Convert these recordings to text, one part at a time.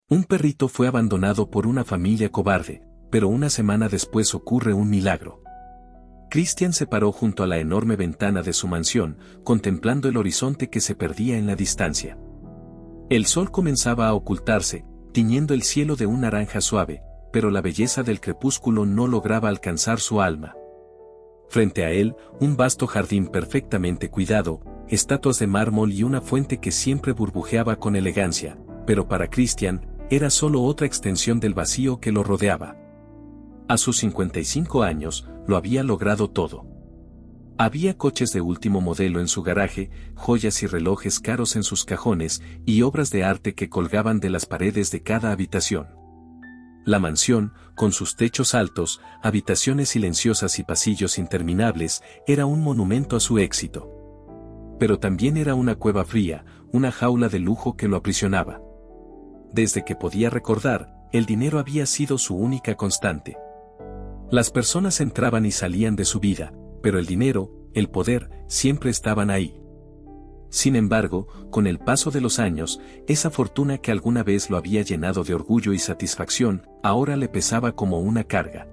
Un perrito fue abandonado por una familia cobarde, pero una semana después ocurre un milagro. Christian se paró junto a la enorme ventana de su mansión, contemplando el horizonte que se perdía en la distancia. El sol comenzaba a ocultarse, tiñendo el cielo de un naranja suave, pero la belleza del crepúsculo no lograba alcanzar su alma. Frente a él, un vasto jardín perfectamente cuidado, estatuas de mármol y una fuente que siempre burbujeaba con elegancia, pero para Christian, era solo otra extensión del vacío que lo rodeaba. A sus 55 años, lo había logrado todo. Había coches de último modelo en su garaje, joyas y relojes caros en sus cajones, y obras de arte que colgaban de las paredes de cada habitación. La mansión, con sus techos altos, habitaciones silenciosas y pasillos interminables, era un monumento a su éxito. Pero también era una cueva fría, una jaula de lujo que lo aprisionaba. Desde que podía recordar, el dinero había sido su única constante. Las personas entraban y salían de su vida, pero el dinero, el poder, siempre estaban ahí. Sin embargo, con el paso de los años, esa fortuna que alguna vez lo había llenado de orgullo y satisfacción, ahora le pesaba como una carga.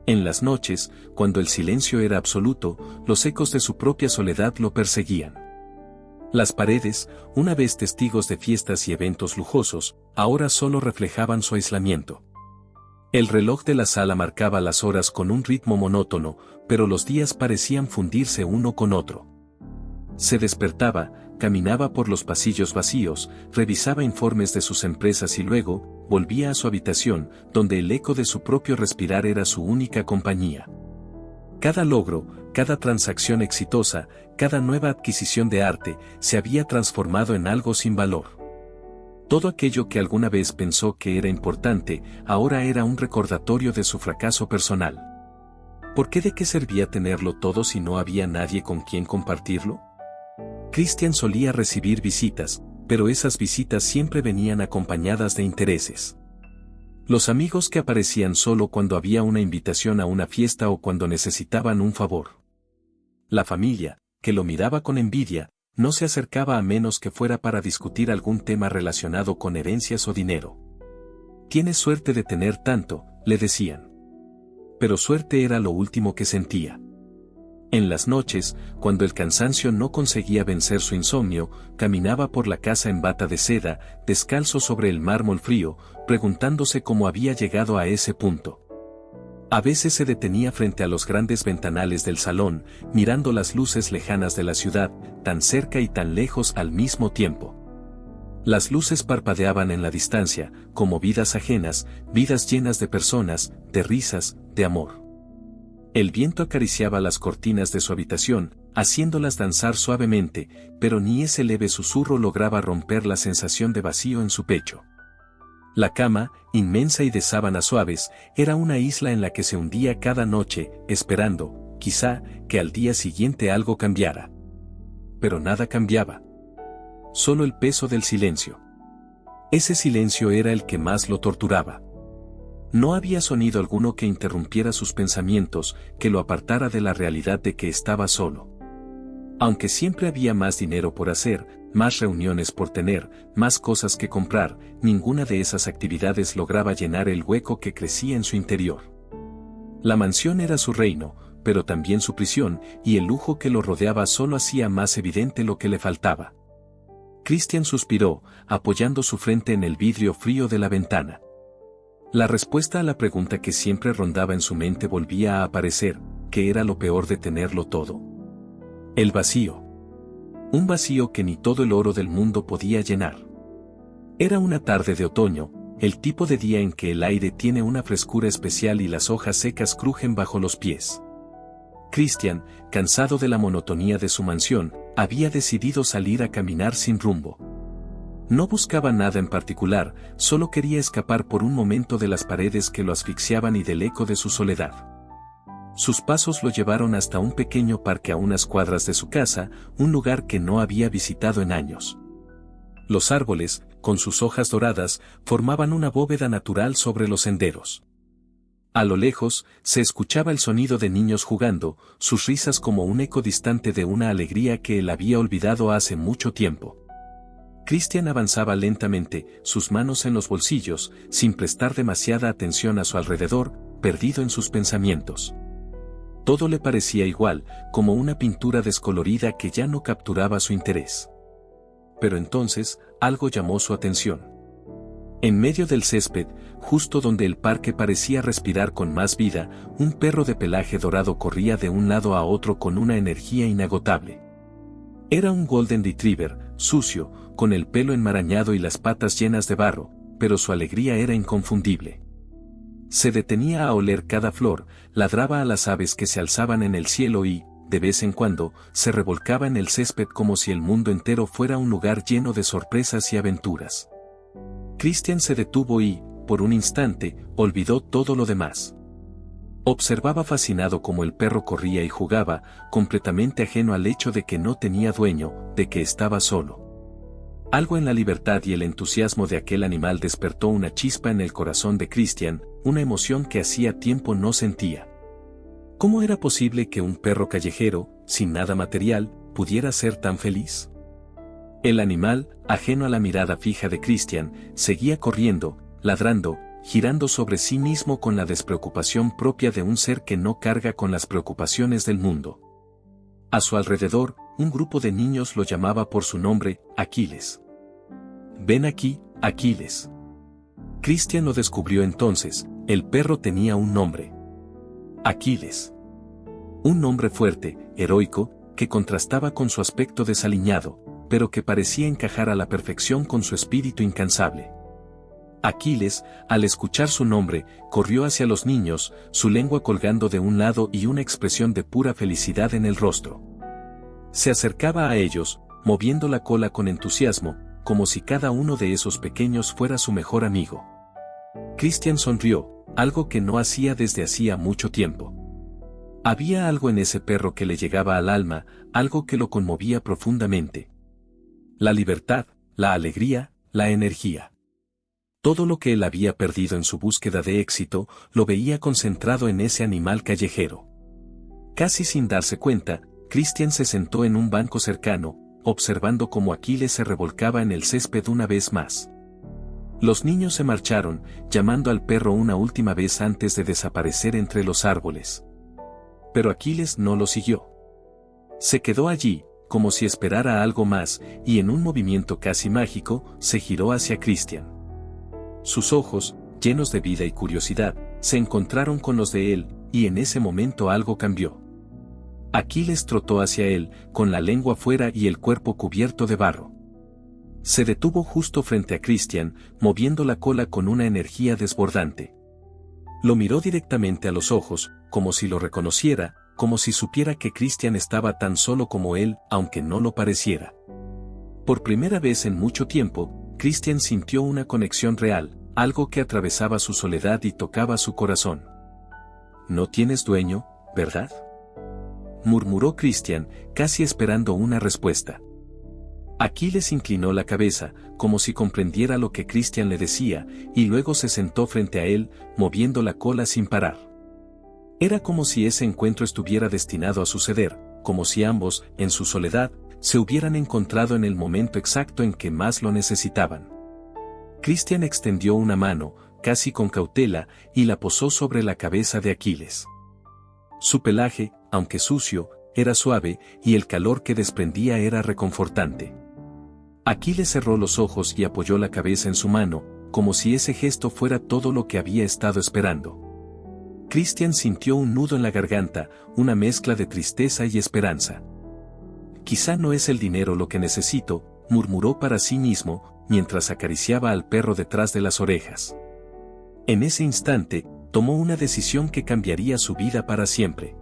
En las noches, cuando el silencio era absoluto, los ecos de su propia soledad lo perseguían. Las paredes, una vez testigos de fiestas y eventos lujosos, ahora solo reflejaban su aislamiento. El reloj de la sala marcaba las horas con un ritmo monótono, pero los días parecían fundirse uno con otro. Se despertaba, caminaba por los pasillos vacíos, revisaba informes de sus empresas y luego, volvía a su habitación, donde el eco de su propio respirar era su única compañía. Cada logro, cada transacción exitosa, cada nueva adquisición de arte, se había transformado en algo sin valor. Todo aquello que alguna vez pensó que era importante, ahora era un recordatorio de su fracaso personal. ¿Por qué de qué servía tenerlo todo si no había nadie con quien compartirlo? Christian solía recibir visitas, pero esas visitas siempre venían acompañadas de intereses. Los amigos que aparecían solo cuando había una invitación a una fiesta o cuando necesitaban un favor. La familia, que lo miraba con envidia, no se acercaba a menos que fuera para discutir algún tema relacionado con herencias o dinero. «Tienes suerte de tener tanto», le decían. Pero suerte era lo último que sentía. En las noches, cuando el cansancio no conseguía vencer su insomnio, caminaba por la casa en bata de seda, descalzo sobre el mármol frío, preguntándose cómo había llegado a ese punto. A veces se detenía frente a los grandes ventanales del salón, mirando las luces lejanas de la ciudad, tan cerca y tan lejos al mismo tiempo. Las luces parpadeaban en la distancia, como vidas ajenas, vidas llenas de personas, de risas, de amor. El viento acariciaba las cortinas de su habitación, haciéndolas danzar suavemente, pero ni ese leve susurro lograba romper la sensación de vacío en su pecho. La cama, inmensa y de sábanas suaves, era una isla en la que se hundía cada noche, esperando, quizá, que al día siguiente algo cambiara. Pero nada cambiaba. Solo el peso del silencio. Ese silencio era el que más lo torturaba. No había sonido alguno que interrumpiera sus pensamientos, que lo apartara de la realidad de que estaba solo. Aunque siempre había más dinero por hacer, más reuniones por tener, más cosas que comprar, ninguna de esas actividades lograba llenar el hueco que crecía en su interior. La mansión era su reino, pero también su prisión, y el lujo que lo rodeaba solo hacía más evidente lo que le faltaba. Christian suspiró, apoyando su frente en el vidrio frío de la ventana. La respuesta a la pregunta que siempre rondaba en su mente volvía a aparecer: ¿qué era lo peor de tenerlo todo? El vacío. Un vacío que ni todo el oro del mundo podía llenar. Era una tarde de otoño, el tipo de día en que el aire tiene una frescura especial y las hojas secas crujen bajo los pies. Christian, cansado de la monotonía de su mansión, había decidido salir a caminar sin rumbo. No buscaba nada en particular, solo quería escapar por un momento de las paredes que lo asfixiaban y del eco de su soledad. Sus pasos lo llevaron hasta un pequeño parque a unas cuadras de su casa, un lugar que no había visitado en años. Los árboles, con sus hojas doradas, formaban una bóveda natural sobre los senderos. A lo lejos, se escuchaba el sonido de niños jugando, sus risas como un eco distante de una alegría que él había olvidado hace mucho tiempo. Christian avanzaba lentamente, sus manos en los bolsillos, sin prestar demasiada atención a su alrededor, perdido en sus pensamientos. Todo le parecía igual, como una pintura descolorida que ya no capturaba su interés. Pero entonces, algo llamó su atención. En medio del césped, justo donde el parque parecía respirar con más vida, un perro de pelaje dorado corría de un lado a otro con una energía inagotable. Era un Golden Retriever, sucio, con el pelo enmarañado y las patas llenas de barro, pero su alegría era inconfundible. Se detenía a oler cada flor, ladraba a las aves que se alzaban en el cielo y, de vez en cuando, se revolcaba en el césped como si el mundo entero fuera un lugar lleno de sorpresas y aventuras. Christian se detuvo y, por un instante, olvidó todo lo demás. Observaba fascinado cómo el perro corría y jugaba, completamente ajeno al hecho de que no tenía dueño, de que estaba solo. Algo en la libertad y el entusiasmo de aquel animal despertó una chispa en el corazón de Christian, una emoción que hacía tiempo no sentía. ¿Cómo era posible que un perro callejero, sin nada material, pudiera ser tan feliz? El animal, ajeno a la mirada fija de Christian, seguía corriendo, ladrando, girando sobre sí mismo con la despreocupación propia de un ser que no carga con las preocupaciones del mundo. A su alrededor, un grupo de niños lo llamaba por su nombre, Aquiles. «Ven aquí, Aquiles». Christian lo descubrió entonces, el perro tenía un nombre. Aquiles. Un nombre fuerte, heroico, que contrastaba con su aspecto desaliñado, pero que parecía encajar a la perfección con su espíritu incansable. Aquiles, al escuchar su nombre, corrió hacia los niños, su lengua colgando de un lado y una expresión de pura felicidad en el rostro. Se acercaba a ellos, moviendo la cola con entusiasmo, como si cada uno de esos pequeños fuera su mejor amigo. Christian sonrió, algo que no hacía desde hacía mucho tiempo. Había algo en ese perro que le llegaba al alma, algo que lo conmovía profundamente. La libertad, la alegría, la energía. Todo lo que él había perdido en su búsqueda de éxito, lo veía concentrado en ese animal callejero. Casi sin darse cuenta, Christian se sentó en un banco cercano, observando cómo Aquiles se revolcaba en el césped una vez más. Los niños se marcharon, llamando al perro una última vez antes de desaparecer entre los árboles. Pero Aquiles no lo siguió. Se quedó allí, como si esperara algo más, y en un movimiento casi mágico, se giró hacia Christian. Sus ojos, llenos de vida y curiosidad, se encontraron con los de él, y en ese momento algo cambió. Aquiles trotó hacia él, con la lengua fuera y el cuerpo cubierto de barro. Se detuvo justo frente a Christian, moviendo la cola con una energía desbordante. Lo miró directamente a los ojos, como si lo reconociera, como si supiera que Christian estaba tan solo como él, aunque no lo pareciera. Por primera vez en mucho tiempo, Christian sintió una conexión real, algo que atravesaba su soledad y tocaba su corazón. «No tienes dueño, ¿verdad?», murmuró Christian, casi esperando una respuesta. Aquiles inclinó la cabeza, como si comprendiera lo que Christian le decía, y luego se sentó frente a él, moviendo la cola sin parar. Era como si ese encuentro estuviera destinado a suceder, como si ambos, en su soledad, se hubieran encontrado en el momento exacto en que más lo necesitaban. Christian extendió una mano, casi con cautela, y la posó sobre la cabeza de Aquiles. Su pelaje, aunque sucio, era suave, y el calor que desprendía era reconfortante. Aquiles cerró los ojos y apoyó la cabeza en su mano, como si ese gesto fuera todo lo que había estado esperando. Christian sintió un nudo en la garganta, una mezcla de tristeza y esperanza. «Quizá no es el dinero lo que necesito», murmuró para sí mismo, mientras acariciaba al perro detrás de las orejas. En ese instante, tomó una decisión que cambiaría su vida para siempre.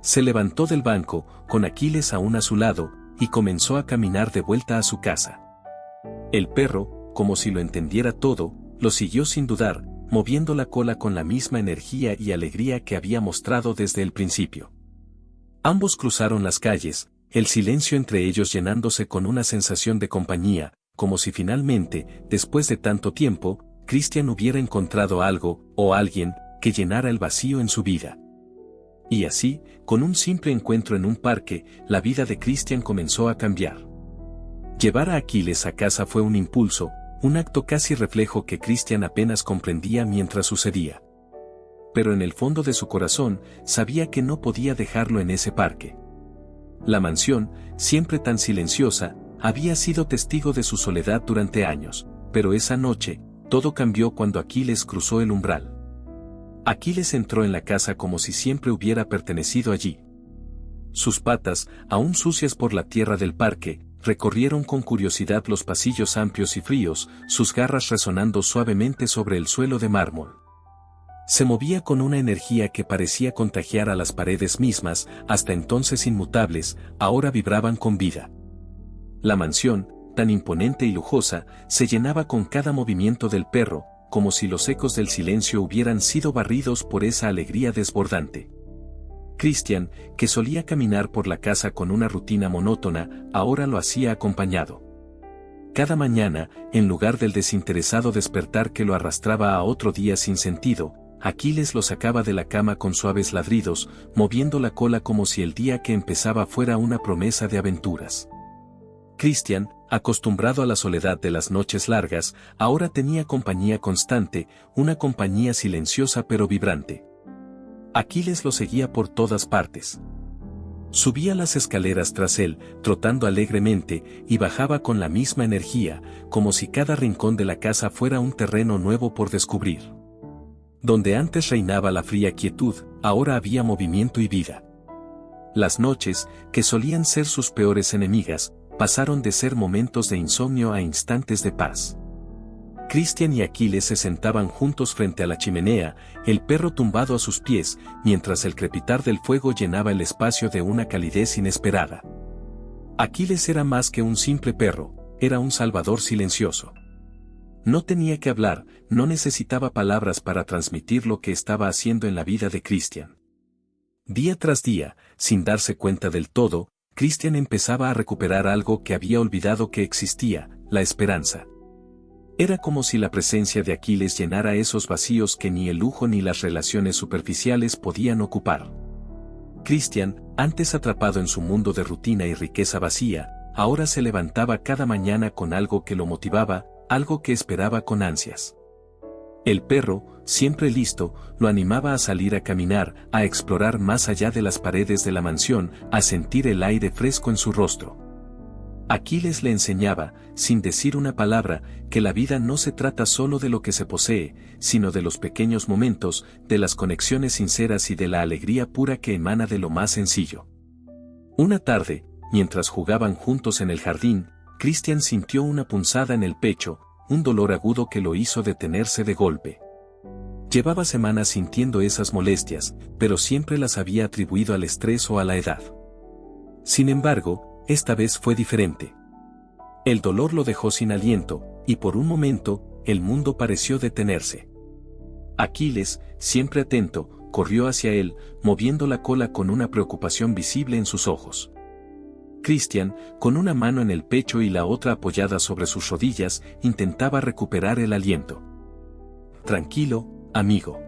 Se levantó del banco, con Aquiles aún a su lado, y comenzó a caminar de vuelta a su casa. El perro, como si lo entendiera todo, lo siguió sin dudar, moviendo la cola con la misma energía y alegría que había mostrado desde el principio. Ambos cruzaron las calles, el silencio entre ellos llenándose con una sensación de compañía, como si finalmente, después de tanto tiempo, Christian hubiera encontrado algo, o alguien, que llenara el vacío en su vida. Y así, con un simple encuentro en un parque, la vida de Christian comenzó a cambiar. Llevar a Aquiles a casa fue un impulso, un acto casi reflejo que Christian apenas comprendía mientras sucedía. Pero en el fondo de su corazón, sabía que no podía dejarlo en ese parque. La mansión, siempre tan silenciosa, había sido testigo de su soledad durante años, pero esa noche, todo cambió cuando Aquiles cruzó el umbral. Aquiles entró en la casa como si siempre hubiera pertenecido allí. Sus patas, aún sucias por la tierra del parque, recorrieron con curiosidad los pasillos amplios y fríos, sus garras resonando suavemente sobre el suelo de mármol. Se movía con una energía que parecía contagiar a las paredes mismas, hasta entonces inmutables, ahora vibraban con vida. La mansión, tan imponente y lujosa, se llenaba con cada movimiento del perro, como si los ecos del silencio hubieran sido barridos por esa alegría desbordante. Christian, que solía caminar por la casa con una rutina monótona, ahora lo hacía acompañado. Cada mañana, en lugar del desinteresado despertar que lo arrastraba a otro día sin sentido, Aquiles lo sacaba de la cama con suaves ladridos, moviendo la cola como si el día que empezaba fuera una promesa de aventuras. Christian, acostumbrado a la soledad de las noches largas, ahora tenía compañía constante, una compañía silenciosa pero vibrante. Aquiles lo seguía por todas partes. Subía las escaleras tras él, trotando alegremente, y bajaba con la misma energía, como si cada rincón de la casa fuera un terreno nuevo por descubrir. Donde antes reinaba la fría quietud, ahora había movimiento y vida. Las noches, que solían ser sus peores enemigas, pasaron de ser momentos de insomnio a instantes de paz. Christian y Aquiles se sentaban juntos frente a la chimenea, el perro tumbado a sus pies, mientras el crepitar del fuego llenaba el espacio de una calidez inesperada. Aquiles era más que un simple perro, era un salvador silencioso. No tenía que hablar, no necesitaba palabras para transmitir lo que estaba haciendo en la vida de Christian. Día tras día, sin darse cuenta del todo, Christian empezaba a recuperar algo que había olvidado que existía, la esperanza. Era como si la presencia de Aquiles llenara esos vacíos que ni el lujo ni las relaciones superficiales podían ocupar. Christian, antes atrapado en su mundo de rutina y riqueza vacía, ahora se levantaba cada mañana con algo que lo motivaba, algo que esperaba con ansias. El perro, siempre listo, lo animaba a salir a caminar, a explorar más allá de las paredes de la mansión, a sentir el aire fresco en su rostro. Aquiles le enseñaba, sin decir una palabra, que la vida no se trata solo de lo que se posee, sino de los pequeños momentos, de las conexiones sinceras y de la alegría pura que emana de lo más sencillo. Una tarde, mientras jugaban juntos en el jardín, Christian sintió una punzada en el pecho, un dolor agudo que lo hizo detenerse de golpe. Llevaba semanas sintiendo esas molestias, pero siempre las había atribuido al estrés o a la edad. Sin embargo, esta vez fue diferente. El dolor lo dejó sin aliento, y por un momento, el mundo pareció detenerse. Aquiles, siempre atento, corrió hacia él, moviendo la cola con una preocupación visible en sus ojos. Christian, con una mano en el pecho y la otra apoyada sobre sus rodillas, intentaba recuperar el aliento. «Tranquilo, amigo.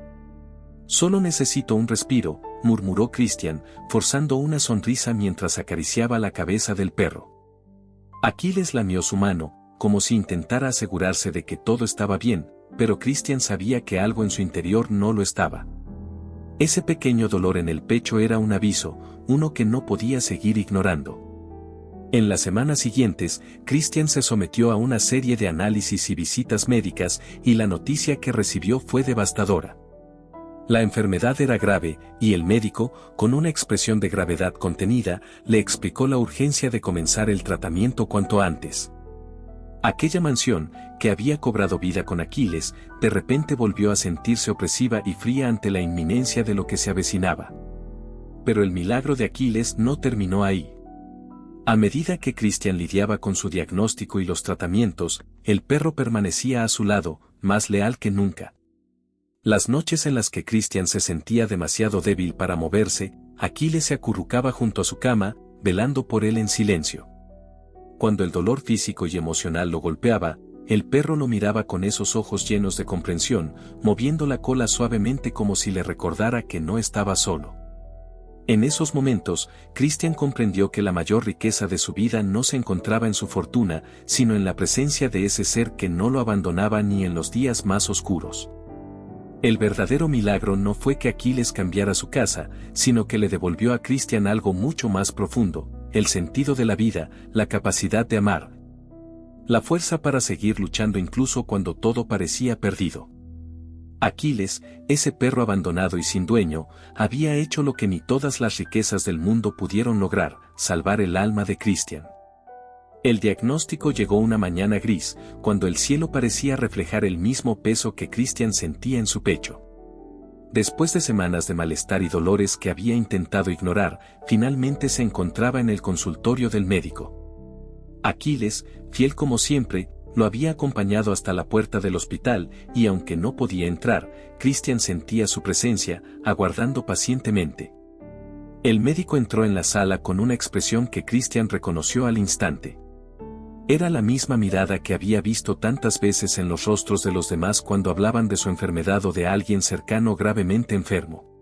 Solo necesito un respiro», murmuró Christian, forzando una sonrisa mientras acariciaba la cabeza del perro. Aquiles lamió su mano, como si intentara asegurarse de que todo estaba bien, pero Christian sabía que algo en su interior no lo estaba. Ese pequeño dolor en el pecho era un aviso, uno que no podía seguir ignorando. En las semanas siguientes, Christian se sometió a una serie de análisis y visitas médicas, y la noticia que recibió fue devastadora. La enfermedad era grave, y el médico, con una expresión de gravedad contenida, le explicó la urgencia de comenzar el tratamiento cuanto antes. Aquella mansión, que había cobrado vida con Aquiles, de repente volvió a sentirse opresiva y fría ante la inminencia de lo que se avecinaba. Pero el milagro de Aquiles no terminó ahí. A medida que Christian lidiaba con su diagnóstico y los tratamientos, el perro permanecía a su lado, más leal que nunca. Las noches en las que Christian se sentía demasiado débil para moverse, Aquiles se acurrucaba junto a su cama, velando por él en silencio. Cuando el dolor físico y emocional lo golpeaba, el perro lo miraba con esos ojos llenos de comprensión, moviendo la cola suavemente como si le recordara que no estaba solo. En esos momentos, Christian comprendió que la mayor riqueza de su vida no se encontraba en su fortuna, sino en la presencia de ese ser que no lo abandonaba ni en los días más oscuros. El verdadero milagro no fue que Aquiles cambiara su casa, sino que le devolvió a Christian algo mucho más profundo, el sentido de la vida, la capacidad de amar, la fuerza para seguir luchando incluso cuando todo parecía perdido. Aquiles, ese perro abandonado y sin dueño, había hecho lo que ni todas las riquezas del mundo pudieron lograr, salvar el alma de Christian. El diagnóstico llegó una mañana gris, cuando el cielo parecía reflejar el mismo peso que Christian sentía en su pecho. Después de semanas de malestar y dolores que había intentado ignorar, finalmente se encontraba en el consultorio del médico. Aquiles, fiel como siempre, lo había acompañado hasta la puerta del hospital, y aunque no podía entrar, Christian sentía su presencia, aguardando pacientemente. El médico entró en la sala con una expresión que Christian reconoció al instante. Era la misma mirada que había visto tantas veces en los rostros de los demás cuando hablaban de su enfermedad o de alguien cercano gravemente enfermo.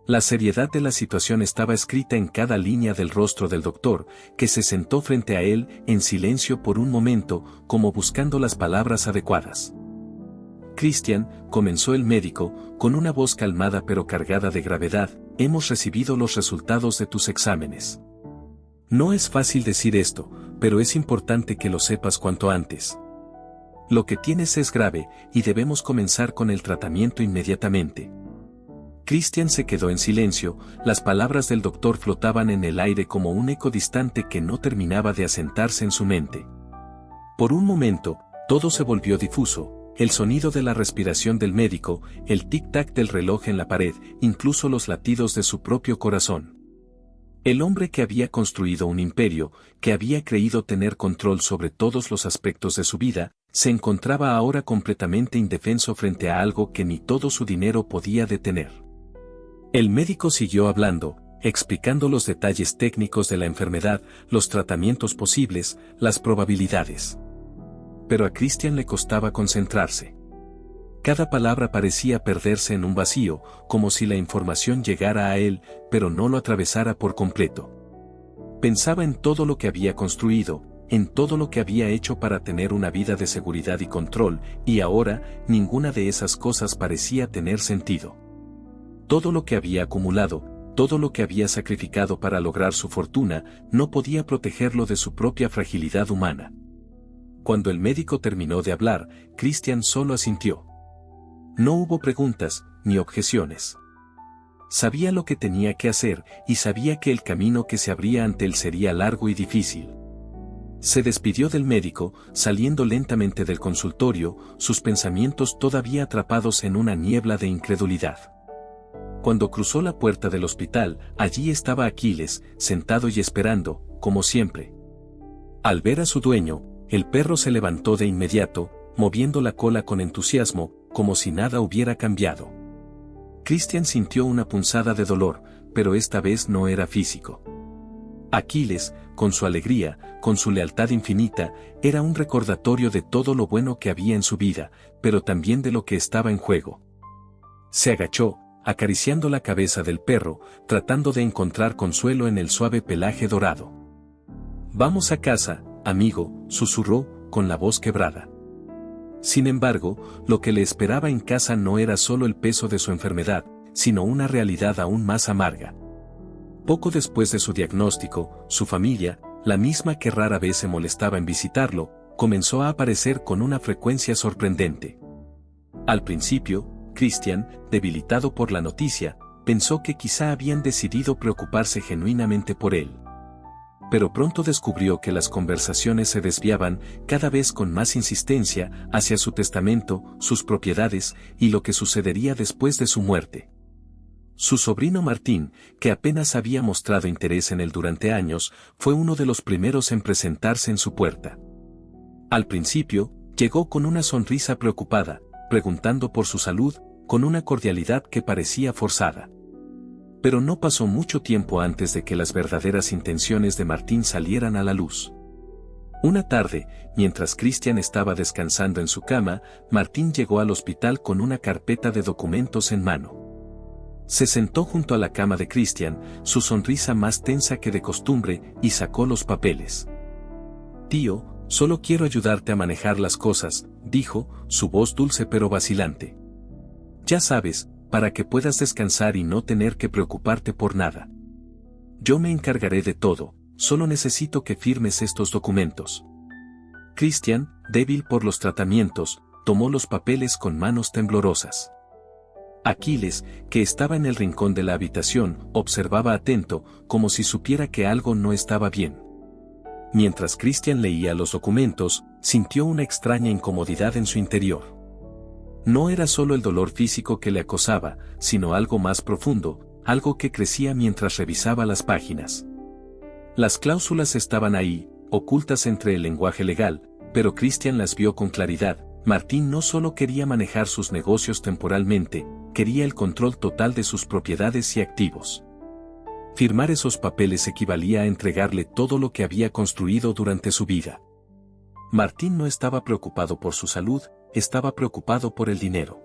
La seriedad de la situación estaba escrita en cada línea del rostro del doctor, que se sentó frente a él en silencio por un momento, como buscando las palabras adecuadas. Christian, comenzó el médico, con una voz calmada pero cargada de gravedad, hemos recibido los resultados de tus exámenes. No es fácil decir esto, pero es importante que lo sepas cuanto antes. Lo que tienes es grave, y debemos comenzar con el tratamiento inmediatamente. Christian se quedó en silencio, las palabras del doctor flotaban en el aire como un eco distante que no terminaba de asentarse en su mente. Por un momento, todo se volvió difuso, el sonido de la respiración del médico, el tic-tac del reloj en la pared, incluso los latidos de su propio corazón. El hombre que había construido un imperio, que había creído tener control sobre todos los aspectos de su vida, se encontraba ahora completamente indefenso frente a algo que ni todo su dinero podía detener. El médico siguió hablando, explicando los detalles técnicos de la enfermedad, los tratamientos posibles, las probabilidades. Pero a Christian le costaba concentrarse. Cada palabra parecía perderse en un vacío, como si la información llegara a él, pero no lo atravesara por completo. Pensaba en todo lo que había construido, en todo lo que había hecho para tener una vida de seguridad y control, y ahora, ninguna de esas cosas parecía tener sentido. Todo lo que había acumulado, todo lo que había sacrificado para lograr su fortuna, no podía protegerlo de su propia fragilidad humana. Cuando el médico terminó de hablar, Christian solo asintió. No hubo preguntas, ni objeciones. Sabía lo que tenía que hacer, y sabía que el camino que se abría ante él sería largo y difícil. Se despidió del médico, saliendo lentamente del consultorio, sus pensamientos todavía atrapados en una niebla de incredulidad. Cuando cruzó la puerta del hospital, allí estaba Aquiles, sentado y esperando, como siempre. Al ver a su dueño, el perro se levantó de inmediato, moviendo la cola con entusiasmo, como si nada hubiera cambiado. Christian sintió una punzada de dolor, pero esta vez no era físico. Aquiles, con su alegría, con su lealtad infinita, era un recordatorio de todo lo bueno que había en su vida, pero también de lo que estaba en juego. Se agachó, acariciando la cabeza del perro, tratando de encontrar consuelo en el suave pelaje dorado. «Vamos a casa, amigo», susurró, con la voz quebrada. Sin embargo, lo que le esperaba en casa no era solo el peso de su enfermedad, sino una realidad aún más amarga. Poco después de su diagnóstico, su familia, la misma que rara vez se molestaba en visitarlo, comenzó a aparecer con una frecuencia sorprendente. Al principio, Christian, debilitado por la noticia, pensó que quizá habían decidido preocuparse genuinamente por él. Pero pronto descubrió que las conversaciones se desviaban, cada vez con más insistencia, hacia su testamento, sus propiedades, y lo que sucedería después de su muerte. Su sobrino Martín, que apenas había mostrado interés en él durante años, fue uno de los primeros en presentarse en su puerta. Al principio, llegó con una sonrisa preocupada, preguntando por su salud, con una cordialidad que parecía forzada. Pero no pasó mucho tiempo antes de que las verdaderas intenciones de Martín salieran a la luz. Una tarde, mientras Christian estaba descansando en su cama, Martín llegó al hospital con una carpeta de documentos en mano. Se sentó junto a la cama de Christian, su sonrisa más tensa que de costumbre, y sacó los papeles. «Tío, solo quiero ayudarte a manejar las cosas», dijo, su voz dulce pero vacilante. «Ya sabes, para que puedas descansar y no tener que preocuparte por nada. Yo me encargaré de todo, solo necesito que firmes estos documentos». Christian, débil por los tratamientos, tomó los papeles con manos temblorosas. Aquiles, que estaba en el rincón de la habitación, observaba atento, como si supiera que algo no estaba bien. Mientras Christian leía los documentos, sintió una extraña incomodidad en su interior. No era solo el dolor físico que le acosaba, sino algo más profundo, algo que crecía mientras revisaba las páginas. Las cláusulas estaban ahí, ocultas entre el lenguaje legal, pero Christian las vio con claridad. Martín no solo quería manejar sus negocios temporalmente, quería el control total de sus propiedades y activos. Firmar esos papeles equivalía a entregarle todo lo que había construido durante su vida. Martín no estaba preocupado por su salud, estaba preocupado por el dinero.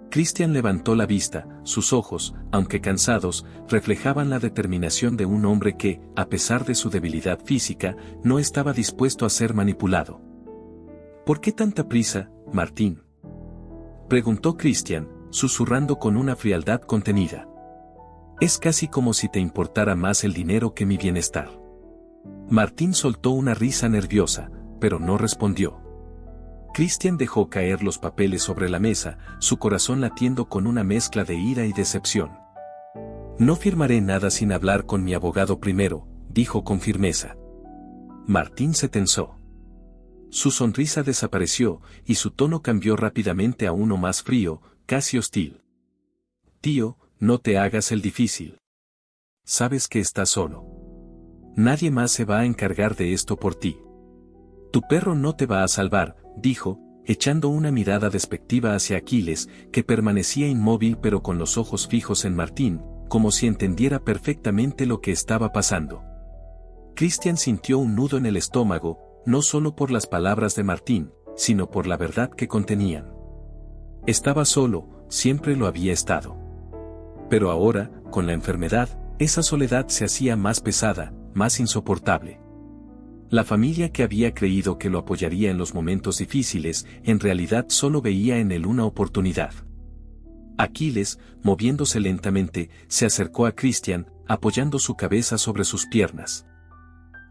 Christian levantó la vista, sus ojos, aunque cansados, reflejaban la determinación de un hombre que, a pesar de su debilidad física, no estaba dispuesto a ser manipulado. «¿Por qué tanta prisa, Martín?», preguntó Christian, susurrando con una frialdad contenida. «Es casi como si te importara más el dinero que mi bienestar». Martín soltó una risa nerviosa, pero no respondió. Christian dejó caer los papeles sobre la mesa, su corazón latiendo con una mezcla de ira y decepción. «No firmaré nada sin hablar con mi abogado primero», dijo con firmeza. Martín se tensó. Su sonrisa desapareció, y su tono cambió rápidamente a uno más frío, casi hostil. «Tío, no te hagas el difícil. Sabes que estás solo. Nadie más se va a encargar de esto por ti. Tu perro no te va a salvar», dijo, echando una mirada despectiva hacia Aquiles, que permanecía inmóvil pero con los ojos fijos en Martín, como si entendiera perfectamente lo que estaba pasando. Christian sintió un nudo en el estómago, no solo por las palabras de Martín, sino por la verdad que contenían. Estaba solo, siempre lo había estado. Pero ahora, con la enfermedad, esa soledad se hacía más pesada, más insoportable. La familia que había creído que lo apoyaría en los momentos difíciles, en realidad solo veía en él una oportunidad. Aquiles, moviéndose lentamente, se acercó a Christian, apoyando su cabeza sobre sus piernas.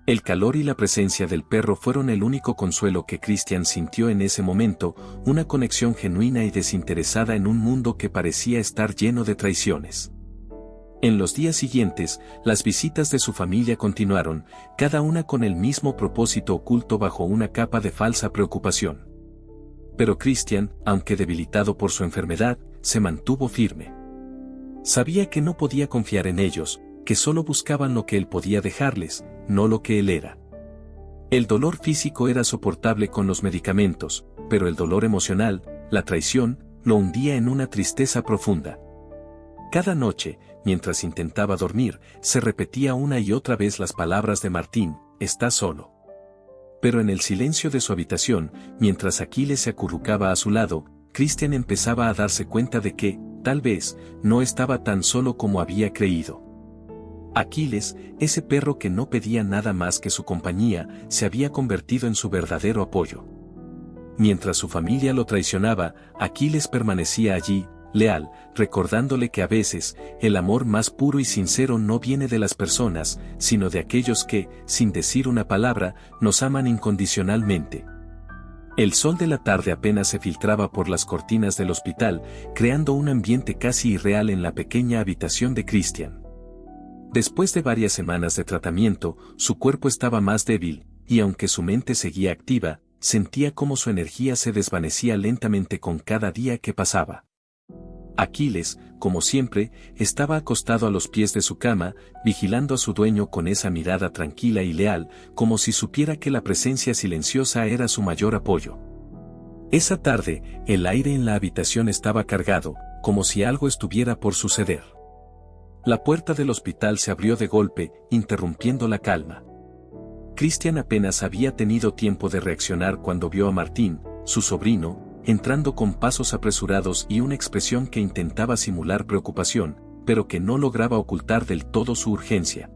El calor y la presencia del perro fueron el único consuelo que Christian sintió en ese momento, una conexión genuina y desinteresada en un mundo que parecía estar lleno de traiciones. En los días siguientes, las visitas de su familia continuaron, cada una con el mismo propósito oculto bajo una capa de falsa preocupación. Pero Christian, aunque debilitado por su enfermedad, se mantuvo firme. Sabía que no podía confiar en ellos, que solo buscaban lo que él podía dejarles, no lo que él era. El dolor físico era soportable con los medicamentos, pero el dolor emocional, la traición, lo hundía en una tristeza profunda. Cada noche, mientras intentaba dormir, se repetía una y otra vez las palabras de Martín: «Estás solo». Pero en el silencio de su habitación, mientras Aquiles se acurrucaba a su lado, Christian empezaba a darse cuenta de que, tal vez, no estaba tan solo como había creído. Aquiles, ese perro que no pedía nada más que su compañía, se había convertido en su verdadero apoyo. Mientras su familia lo traicionaba, Aquiles permanecía allí, leal, recordándole que a veces, el amor más puro y sincero no viene de las personas, sino de aquellos que, sin decir una palabra, nos aman incondicionalmente. El sol de la tarde apenas se filtraba por las cortinas del hospital, creando un ambiente casi irreal en la pequeña habitación de Christian. Después de varias semanas de tratamiento, su cuerpo estaba más débil, y aunque su mente seguía activa, sentía como su energía se desvanecía lentamente con cada día que pasaba. Aquiles, como siempre, estaba acostado a los pies de su cama, vigilando a su dueño con esa mirada tranquila y leal, como si supiera que la presencia silenciosa era su mayor apoyo. Esa tarde, el aire en la habitación estaba cargado, como si algo estuviera por suceder. La puerta del hospital se abrió de golpe, interrumpiendo la calma. Christian apenas había tenido tiempo de reaccionar cuando vio a Martín, su sobrino, entrando con pasos apresurados y una expresión que intentaba simular preocupación, pero que no lograba ocultar del todo su urgencia.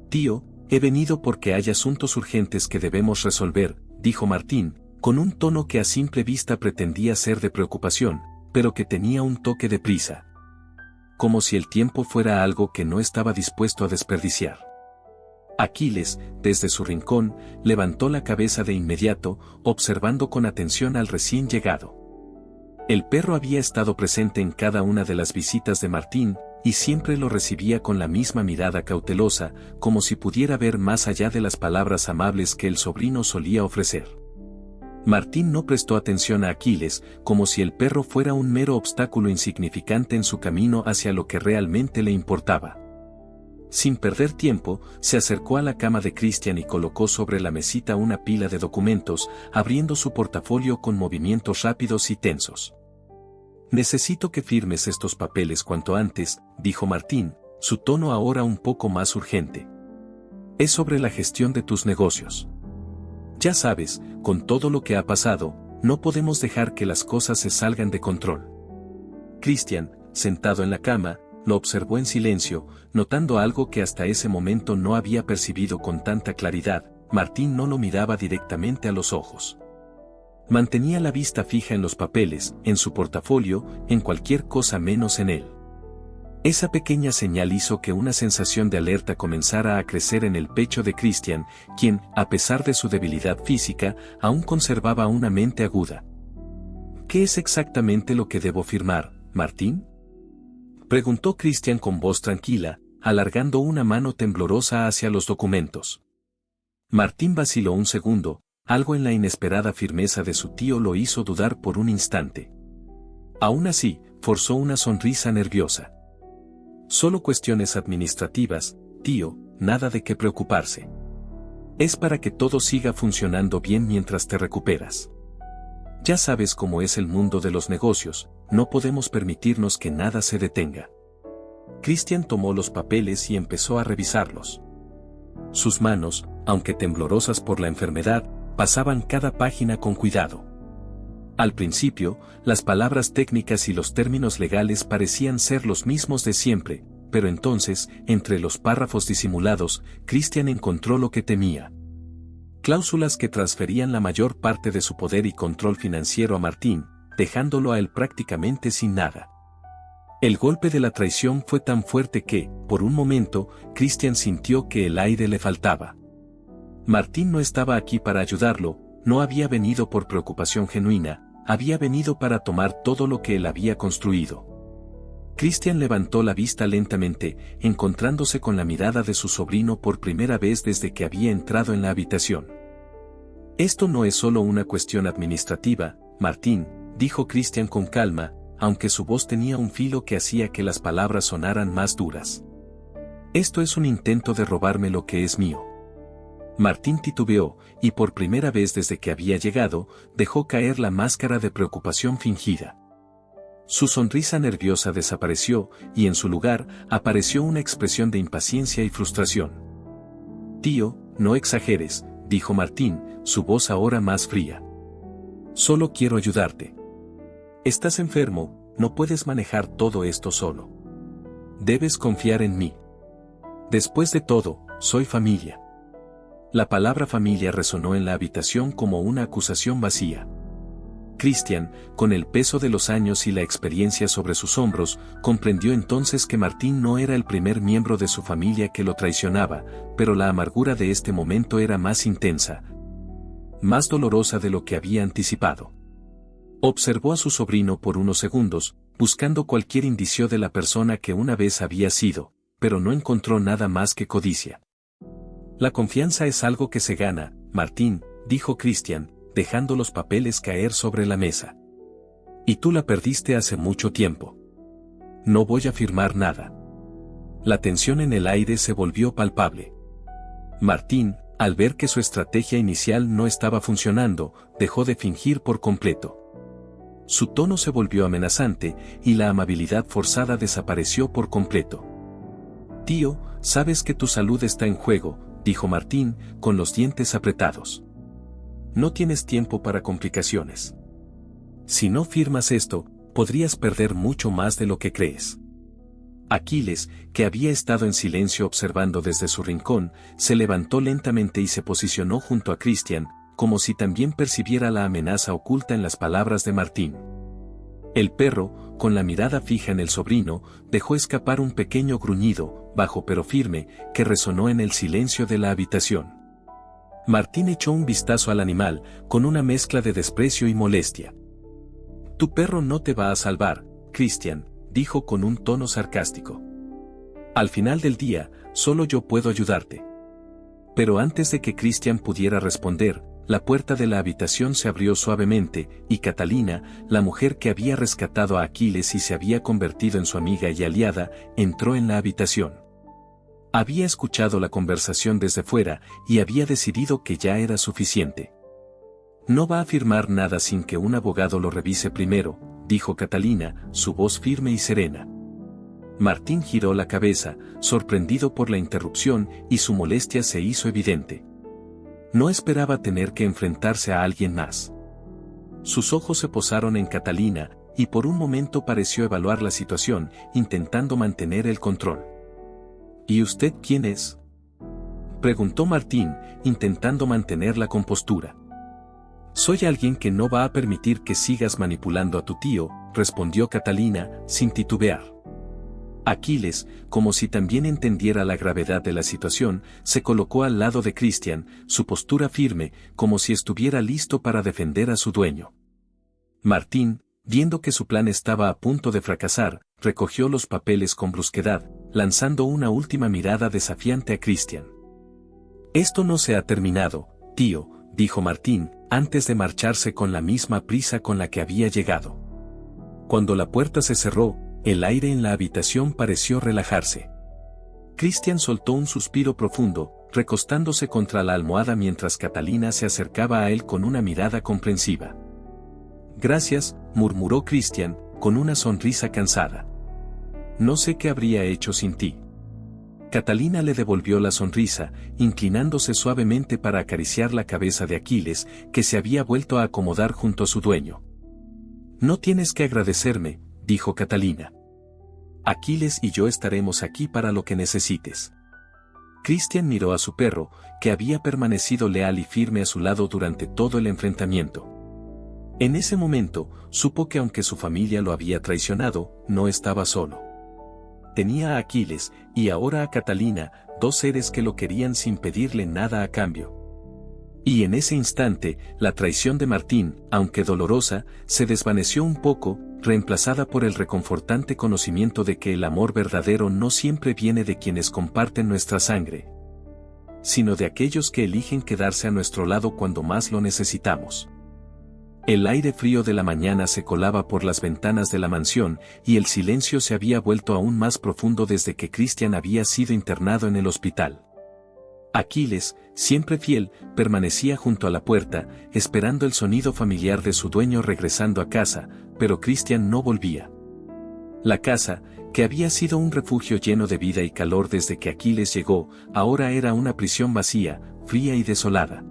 «Tío, he venido porque hay asuntos urgentes que debemos resolver», dijo Martín, con un tono que a simple vista pretendía ser de preocupación, pero que tenía un toque de prisa. Como si el tiempo fuera algo que no estaba dispuesto a desperdiciar. Aquiles, desde su rincón, levantó la cabeza de inmediato, observando con atención al recién llegado. El perro había estado presente en cada una de las visitas de Martín, y siempre lo recibía con la misma mirada cautelosa, como si pudiera ver más allá de las palabras amables que el sobrino solía ofrecer. Martín no prestó atención a Aquiles, como si el perro fuera un mero obstáculo insignificante en su camino hacia lo que realmente le importaba. Sin perder tiempo, se acercó a la cama de Christian y colocó sobre la mesita una pila de documentos, abriendo su portafolio con movimientos rápidos y tensos. «Necesito que firmes estos papeles cuanto antes», dijo Martín, su tono ahora un poco más urgente. «Es sobre la gestión de tus negocios. Ya sabes, con todo lo que ha pasado, no podemos dejar que las cosas se salgan de control». Christian, sentado en la cama, lo observó en silencio, notando algo que hasta ese momento no había percibido con tanta claridad. Martín no lo miraba directamente a los ojos. Mantenía la vista fija en los papeles, en su portafolio, en cualquier cosa menos en él. Esa pequeña señal hizo que una sensación de alerta comenzara a crecer en el pecho de Christian, quien, a pesar de su debilidad física, aún conservaba una mente aguda. «¿Qué es exactamente lo que debo firmar, Martín?», preguntó Christian con voz tranquila, alargando una mano temblorosa hacia los documentos. Martín vaciló un segundo, algo en la inesperada firmeza de su tío lo hizo dudar por un instante. Aún así, forzó una sonrisa nerviosa. «Solo cuestiones administrativas, tío, nada de qué preocuparse. Es para que todo siga funcionando bien mientras te recuperas. Ya sabes cómo es el mundo de los negocios, no podemos permitirnos que nada se detenga». Christian tomó los papeles y empezó a revisarlos. Sus manos, aunque temblorosas por la enfermedad, pasaban cada página con cuidado. Al principio, las palabras técnicas y los términos legales parecían ser los mismos de siempre, pero entonces, entre los párrafos disimulados, Christian encontró lo que temía. Cláusulas que transferían la mayor parte de su poder y control financiero a Martín, dejándolo a él prácticamente sin nada. El golpe de la traición fue tan fuerte que, por un momento, Christian sintió que el aire le faltaba. Martín no estaba aquí para ayudarlo, no había venido por preocupación genuina, había venido para tomar todo lo que él había construido. Christian levantó la vista lentamente, encontrándose con la mirada de su sobrino por primera vez desde que había entrado en la habitación. «Esto no es solo una cuestión administrativa, Martín», dijo Christian con calma, aunque su voz tenía un filo que hacía que las palabras sonaran más duras. «Esto es un intento de robarme lo que es mío». Martín titubeó, y por primera vez desde que había llegado, dejó caer la máscara de preocupación fingida. Su sonrisa nerviosa desapareció, y en su lugar, apareció una expresión de impaciencia y frustración. «Tío, no exageres», dijo Martín, su voz ahora más fría. «Solo quiero ayudarte. Estás enfermo, no puedes manejar todo esto solo. Debes confiar en mí. Después de todo, soy familia». La palabra familia resonó en la habitación como una acusación vacía. Christian, con el peso de los años y la experiencia sobre sus hombros, comprendió entonces que Martín no era el primer miembro de su familia que lo traicionaba, pero la amargura de este momento era más intensa, más dolorosa de lo que había anticipado. Observó a su sobrino por unos segundos, buscando cualquier indicio de la persona que una vez había sido, pero no encontró nada más que codicia. «La confianza es algo que se gana, Martín», dijo Christian, dejando los papeles caer sobre la mesa. «Y tú la perdiste hace mucho tiempo. No voy a firmar nada». La tensión en el aire se volvió palpable. Martín, al ver que su estrategia inicial no estaba funcionando, dejó de fingir por completo. Su tono se volvió amenazante, y la amabilidad forzada desapareció por completo. «Tío, sabes que tu salud está en juego», dijo Martín, con los dientes apretados. «No tienes tiempo para complicaciones. Si no firmas esto, podrías perder mucho más de lo que crees. Aquiles, que había estado en silencio observando desde su rincón, se levantó lentamente y se posicionó junto a Christian, como si también percibiera la amenaza oculta en las palabras de Martín. El perro, con la mirada fija en el sobrino, dejó escapar un pequeño gruñido, bajo pero firme, que resonó en el silencio de la habitación. Martín echó un vistazo al animal, con una mezcla de desprecio y molestia. «Tu perro no te va a salvar, Christian», dijo con un tono sarcástico. «Al final del día, solo yo puedo ayudarte». Pero antes de que Christian pudiera responder, la puerta de la habitación se abrió suavemente, y Catalina, la mujer que había rescatado a Aquiles y se había convertido en su amiga y aliada, entró en la habitación. Había escuchado la conversación desde fuera y había decidido que ya era suficiente. «No va a firmar nada sin que un abogado lo revise primero», dijo Catalina, su voz firme y serena. Martín giró la cabeza, sorprendido por la interrupción, y su molestia se hizo evidente. No esperaba tener que enfrentarse a alguien más. Sus ojos se posaron en Catalina, y por un momento pareció evaluar la situación, intentando mantener el control. «¿Y usted quién es?», preguntó Martín, intentando mantener la compostura. «Soy alguien que no va a permitir que sigas manipulando a tu tío», respondió Catalina, sin titubear. Aquiles, como si también entendiera la gravedad de la situación, se colocó al lado de Christian, su postura firme, como si estuviera listo para defender a su dueño. Martín, viendo que su plan estaba a punto de fracasar, recogió los papeles con brusquedad, lanzando una última mirada desafiante a Christian. «Esto no se ha terminado, tío», dijo Martín, antes de marcharse con la misma prisa con la que había llegado. Cuando la puerta se cerró, el aire en la habitación pareció relajarse. Christian soltó un suspiro profundo, recostándose contra la almohada mientras Catalina se acercaba a él con una mirada comprensiva. «Gracias», murmuró Christian, con una sonrisa cansada. «No sé qué habría hecho sin ti». Catalina le devolvió la sonrisa, inclinándose suavemente para acariciar la cabeza de Aquiles, que se había vuelto a acomodar junto a su dueño. «No tienes que agradecerme», dijo Catalina. «Aquiles y yo estaremos aquí para lo que necesites». Christian miró a su perro, que había permanecido leal y firme a su lado durante todo el enfrentamiento. En ese momento, supo que aunque su familia lo había traicionado, no estaba solo. Tenía a Aquiles, y ahora a Catalina, dos seres que lo querían sin pedirle nada a cambio. Y en ese instante, la traición de Martín, aunque dolorosa, se desvaneció un poco, reemplazada por el reconfortante conocimiento de que el amor verdadero no siempre viene de quienes comparten nuestra sangre, sino de aquellos que eligen quedarse a nuestro lado cuando más lo necesitamos. El aire frío de la mañana se colaba por las ventanas de la mansión, y el silencio se había vuelto aún más profundo desde que Christian había sido internado en el hospital. Aquiles, siempre fiel, permanecía junto a la puerta, esperando el sonido familiar de su dueño regresando a casa, pero Christian no volvía. La casa, que había sido un refugio lleno de vida y calor desde que Aquiles llegó, ahora era una prisión vacía, fría y desolada.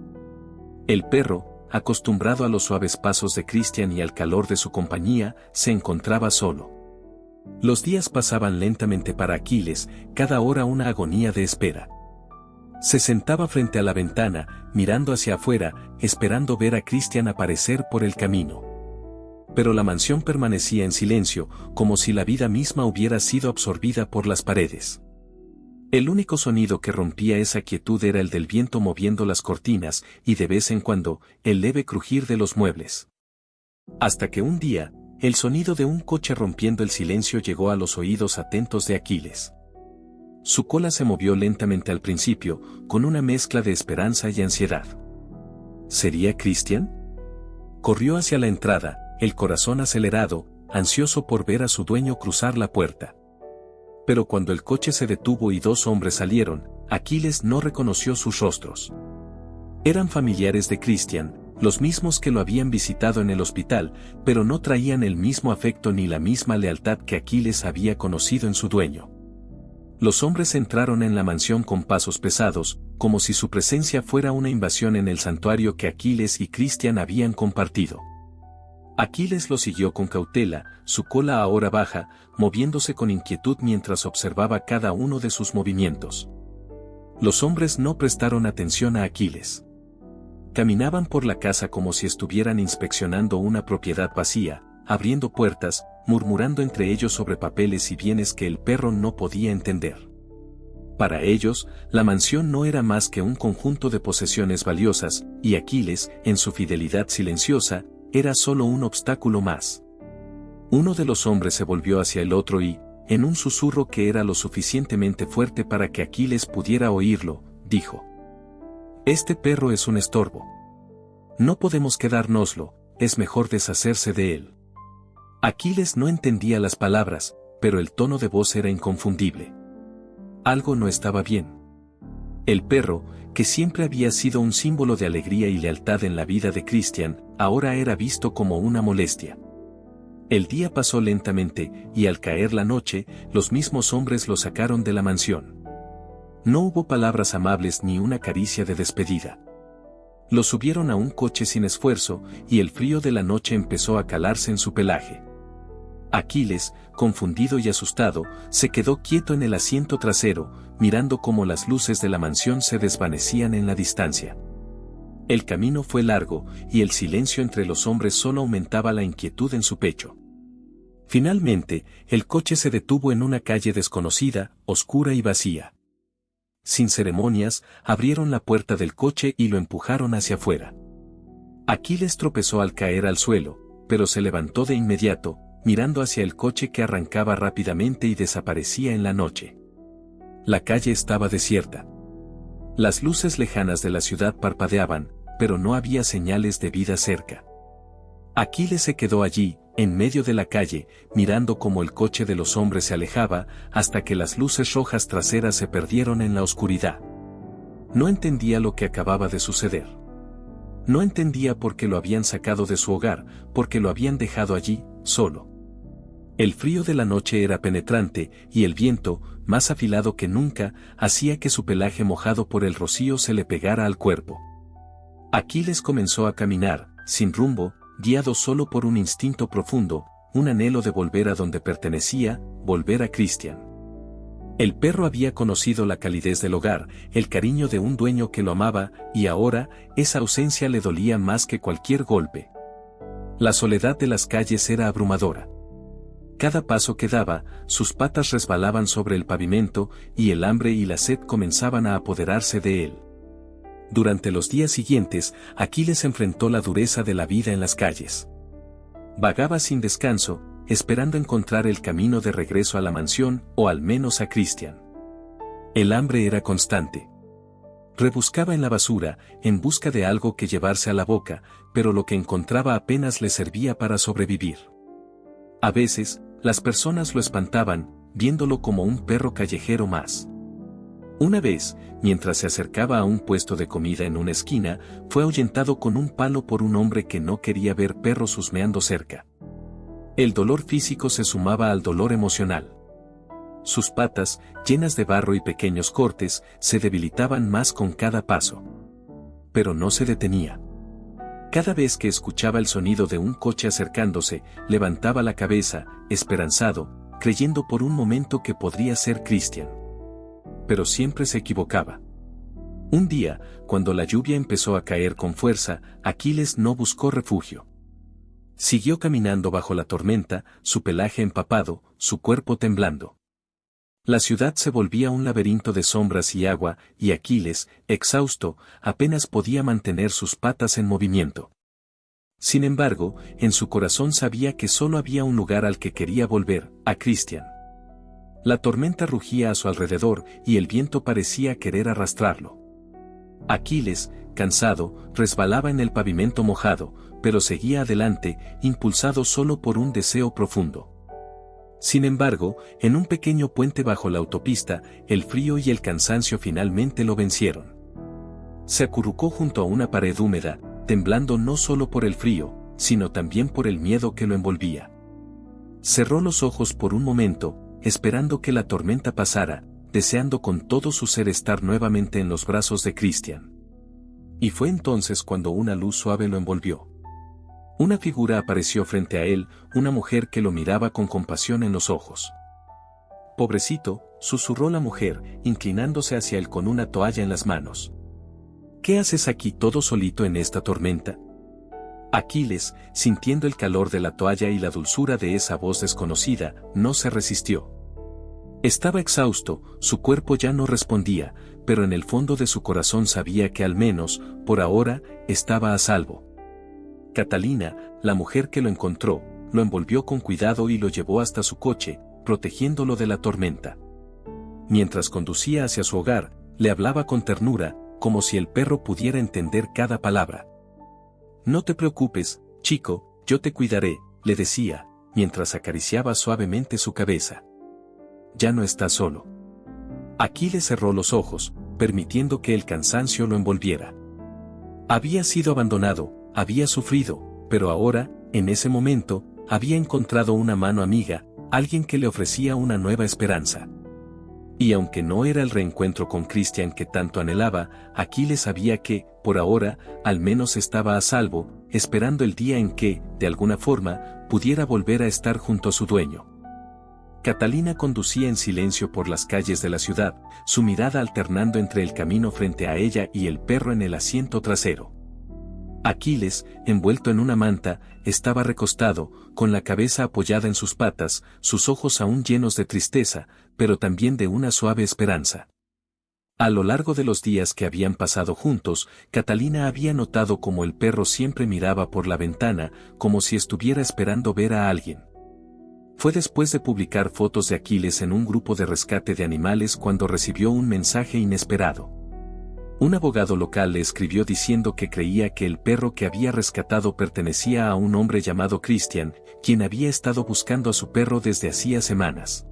El perro, acostumbrado a los suaves pasos de Christian y al calor de su compañía, se encontraba solo. Los días pasaban lentamente para Aquiles, cada hora una agonía de espera. Se sentaba frente a la ventana, mirando hacia afuera, esperando ver a Christian aparecer por el camino. Pero la mansión permanecía en silencio, como si la vida misma hubiera sido absorbida por las paredes. El único sonido que rompía esa quietud era el del viento moviendo las cortinas, y de vez en cuando, el leve crujir de los muebles. Hasta que un día, el sonido de un coche rompiendo el silencio llegó a los oídos atentos de Aquiles. Su cola se movió lentamente al principio, con una mezcla de esperanza y ansiedad. ¿Sería Christian? Corrió hacia la entrada, el corazón acelerado, ansioso por ver a su dueño cruzar la puerta. Pero cuando el coche se detuvo y dos hombres salieron, Aquiles no reconoció sus rostros. Eran familiares de Christian, los mismos que lo habían visitado en el hospital, pero no traían el mismo afecto ni la misma lealtad que Aquiles había conocido en su dueño. Los hombres entraron en la mansión con pasos pesados, como si su presencia fuera una invasión en el santuario que Aquiles y Christian habían compartido. Aquiles lo siguió con cautela, su cola ahora baja, moviéndose con inquietud mientras observaba cada uno de sus movimientos. Los hombres no prestaron atención a Aquiles. Caminaban por la casa como si estuvieran inspeccionando una propiedad vacía, abriendo puertas, murmurando entre ellos sobre papeles y bienes que el perro no podía entender. Para ellos, la mansión no era más que un conjunto de posesiones valiosas, y Aquiles, en su fidelidad silenciosa, era solo un obstáculo más. Uno de los hombres se volvió hacia el otro y, en un susurro que era lo suficientemente fuerte para que Aquiles pudiera oírlo, dijo: «Este perro es un estorbo. No podemos quedárnoslo, es mejor deshacerse de él». Aquiles no entendía las palabras, pero el tono de voz era inconfundible. Algo no estaba bien. El perro, que siempre había sido un símbolo de alegría y lealtad en la vida de Christian, ahora era visto como una molestia. El día pasó lentamente, y al caer la noche, los mismos hombres lo sacaron de la mansión. No hubo palabras amables ni una caricia de despedida. Lo subieron a un coche sin esfuerzo, y el frío de la noche empezó a calarse en su pelaje. Aquiles, confundido y asustado, se quedó quieto en el asiento trasero, mirando cómo las luces de la mansión se desvanecían en la distancia. El camino fue largo, y el silencio entre los hombres solo aumentaba la inquietud en su pecho. Finalmente, el coche se detuvo en una calle desconocida, oscura y vacía. Sin ceremonias, abrieron la puerta del coche y lo empujaron hacia afuera. Aquiles tropezó al caer al suelo, pero se levantó de inmediato, mirando hacia el coche que arrancaba rápidamente y desaparecía en la noche. La calle estaba desierta. Las luces lejanas de la ciudad parpadeaban, pero no había señales de vida cerca. Aquiles se quedó allí, en medio de la calle, mirando cómo el coche de los hombres se alejaba, hasta que las luces rojas traseras se perdieron en la oscuridad. No entendía lo que acababa de suceder. No entendía por qué lo habían sacado de su hogar, por qué lo habían dejado allí, solo. El frío de la noche era penetrante, y el viento, más afilado que nunca, hacía que su pelaje mojado por el rocío se le pegara al cuerpo. Aquiles comenzó a caminar, sin rumbo, guiado solo por un instinto profundo, un anhelo de volver a donde pertenecía, volver a Christian. El perro había conocido la calidez del hogar, el cariño de un dueño que lo amaba, y ahora, esa ausencia le dolía más que cualquier golpe. La soledad de las calles era abrumadora. Cada paso que daba, sus patas resbalaban sobre el pavimento, y el hambre y la sed comenzaban a apoderarse de él. Durante los días siguientes, Aquiles enfrentó la dureza de la vida en las calles. Vagaba sin descanso, esperando encontrar el camino de regreso a la mansión, o al menos a Christian. El hambre era constante. Rebuscaba en la basura, en busca de algo que llevarse a la boca, pero lo que encontraba apenas le servía para sobrevivir. A veces, las personas lo espantaban, viéndolo como un perro callejero más. Una vez, mientras se acercaba a un puesto de comida en una esquina, fue ahuyentado con un palo por un hombre que no quería ver perros husmeando cerca. El dolor físico se sumaba al dolor emocional. Sus patas, llenas de barro y pequeños cortes, se debilitaban más con cada paso. Pero no se detenía. Cada vez que escuchaba el sonido de un coche acercándose, levantaba la cabeza, esperanzado, creyendo por un momento que podría ser Christian. Pero siempre se equivocaba. Un día, cuando la lluvia empezó a caer con fuerza, Aquiles no buscó refugio. Siguió caminando bajo la tormenta, su pelaje empapado, su cuerpo temblando. La ciudad se volvía un laberinto de sombras y agua, y Aquiles, exhausto, apenas podía mantener sus patas en movimiento. Sin embargo, en su corazón sabía que solo había un lugar al que quería volver, a Christian. La tormenta rugía a su alrededor, y el viento parecía querer arrastrarlo. Aquiles, cansado, resbalaba en el pavimento mojado, pero seguía adelante, impulsado solo por un deseo profundo. Sin embargo, en un pequeño puente bajo la autopista, el frío y el cansancio finalmente lo vencieron. Se acurrucó junto a una pared húmeda, temblando no solo por el frío, sino también por el miedo que lo envolvía. Cerró los ojos por un momento, esperando que la tormenta pasara, deseando con todo su ser estar nuevamente en los brazos de Christian. Y fue entonces cuando una luz suave lo envolvió. Una figura apareció frente a él, una mujer que lo miraba con compasión en los ojos. «Pobrecito», susurró la mujer, inclinándose hacia él con una toalla en las manos. «¿Qué haces aquí todo solito en esta tormenta?». Aquiles, sintiendo el calor de la toalla y la dulzura de esa voz desconocida, no se resistió. Estaba exhausto, su cuerpo ya no respondía, pero en el fondo de su corazón sabía que al menos, por ahora, estaba a salvo. Catalina, la mujer que lo encontró, lo envolvió con cuidado y lo llevó hasta su coche, protegiéndolo de la tormenta. Mientras conducía hacia su hogar, le hablaba con ternura, como si el perro pudiera entender cada palabra. «No te preocupes, chico, yo te cuidaré», le decía, mientras acariciaba suavemente su cabeza. «Ya no estás solo». Aquiles cerró los ojos, permitiendo que el cansancio lo envolviera. Había sido abandonado, había sufrido, pero ahora, en ese momento, había encontrado una mano amiga, alguien que le ofrecía una nueva esperanza. Y aunque no era el reencuentro con Christian que tanto anhelaba, Aquiles sabía que, por ahora, al menos estaba a salvo, esperando el día en que, de alguna forma, pudiera volver a estar junto a su dueño. Catalina conducía en silencio por las calles de la ciudad, su mirada alternando entre el camino frente a ella y el perro en el asiento trasero. Aquiles, envuelto en una manta, estaba recostado, con la cabeza apoyada en sus patas, sus ojos aún llenos de tristeza, pero también de una suave esperanza. A lo largo de los días que habían pasado juntos, Catalina había notado cómo el perro siempre miraba por la ventana, como si estuviera esperando ver a alguien. Fue después de publicar fotos de Aquiles en un grupo de rescate de animales cuando recibió un mensaje inesperado. Un abogado local le escribió diciendo que creía que el perro que había rescatado pertenecía a un hombre llamado Christian, quien había estado buscando a su perro desde hacía semanas.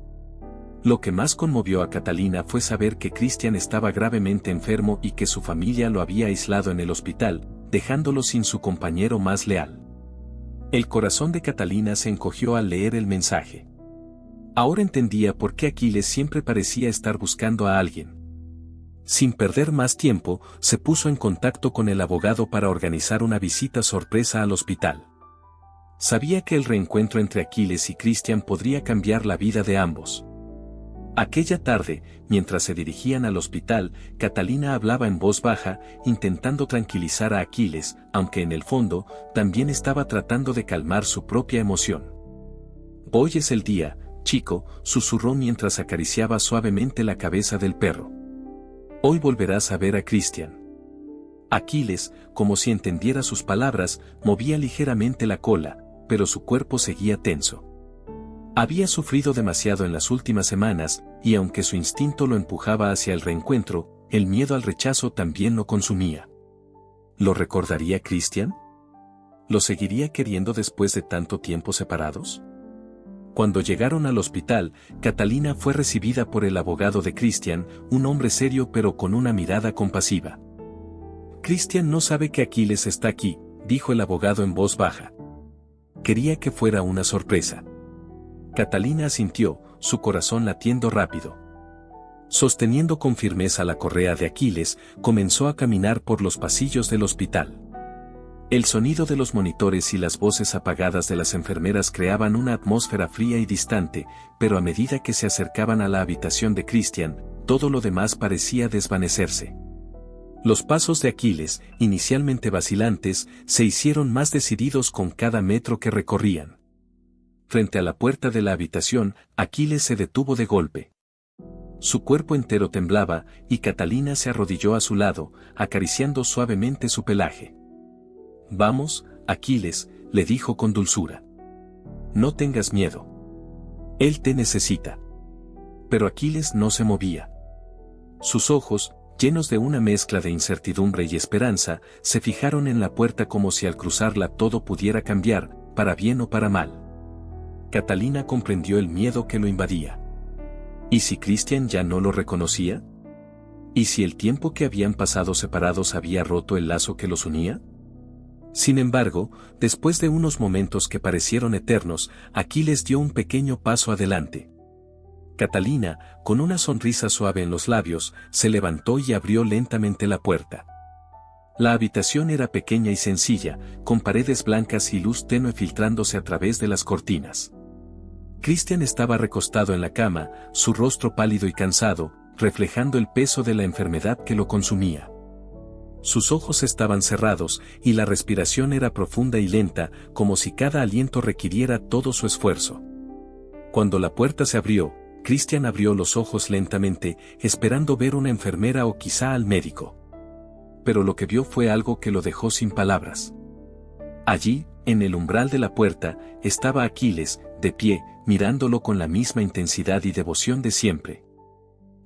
Lo que más conmovió a Catalina fue saber que Christian estaba gravemente enfermo y que su familia lo había aislado en el hospital, dejándolo sin su compañero más leal. El corazón de Catalina se encogió al leer el mensaje. Ahora entendía por qué Aquiles siempre parecía estar buscando a alguien. Sin perder más tiempo, se puso en contacto con el abogado para organizar una visita sorpresa al hospital. Sabía que el reencuentro entre Aquiles y Christian podría cambiar la vida de ambos. Aquella tarde, mientras se dirigían al hospital, Catalina hablaba en voz baja, intentando tranquilizar a Aquiles, aunque en el fondo, también estaba tratando de calmar su propia emoción. «Hoy es el día, chico», susurró mientras acariciaba suavemente la cabeza del perro. «Hoy volverás a ver a Christian». Aquiles, como si entendiera sus palabras, movía ligeramente la cola, pero su cuerpo seguía tenso. Había sufrido demasiado en las últimas semanas, y aunque su instinto lo empujaba hacia el reencuentro, el miedo al rechazo también lo consumía. ¿Lo recordaría Christian? ¿Lo seguiría queriendo después de tanto tiempo separados? Cuando llegaron al hospital, Catalina fue recibida por el abogado de Christian, un hombre serio pero con una mirada compasiva. «Christian no sabe que Aquiles está aquí», dijo el abogado en voz baja. «Quería que fuera una sorpresa». Catalina asintió, su corazón latiendo rápido. Sosteniendo con firmeza la correa de Aquiles, comenzó a caminar por los pasillos del hospital. El sonido de los monitores y las voces apagadas de las enfermeras creaban una atmósfera fría y distante, pero a medida que se acercaban a la habitación de Christian, todo lo demás parecía desvanecerse. Los pasos de Aquiles, inicialmente vacilantes, se hicieron más decididos con cada metro que recorrían. Frente a la puerta de la habitación, Aquiles se detuvo de golpe. Su cuerpo entero temblaba, y Catalina se arrodilló a su lado, acariciando suavemente su pelaje. «Vamos, Aquiles», le dijo con dulzura. «No tengas miedo. Él te necesita». Pero Aquiles no se movía. Sus ojos, llenos de una mezcla de incertidumbre y esperanza, se fijaron en la puerta como si al cruzarla todo pudiera cambiar, para bien o para mal. Catalina comprendió el miedo que lo invadía. ¿Y si Christian ya no lo reconocía? ¿Y si el tiempo que habían pasado separados había roto el lazo que los unía? Sin embargo, después de unos momentos que parecieron eternos, Aquiles dio un pequeño paso adelante. Catalina, con una sonrisa suave en los labios, se levantó y abrió lentamente la puerta. La habitación era pequeña y sencilla, con paredes blancas y luz tenue filtrándose a través de las cortinas. Christian estaba recostado en la cama, su rostro pálido y cansado, reflejando el peso de la enfermedad que lo consumía. Sus ojos estaban cerrados, y la respiración era profunda y lenta, como si cada aliento requiriera todo su esfuerzo. Cuando la puerta se abrió, Christian abrió los ojos lentamente, esperando ver una enfermera o quizá al médico. Pero lo que vio fue algo que lo dejó sin palabras. Allí, en el umbral de la puerta, estaba Aquiles, de pie, mirándolo con la misma intensidad y devoción de siempre.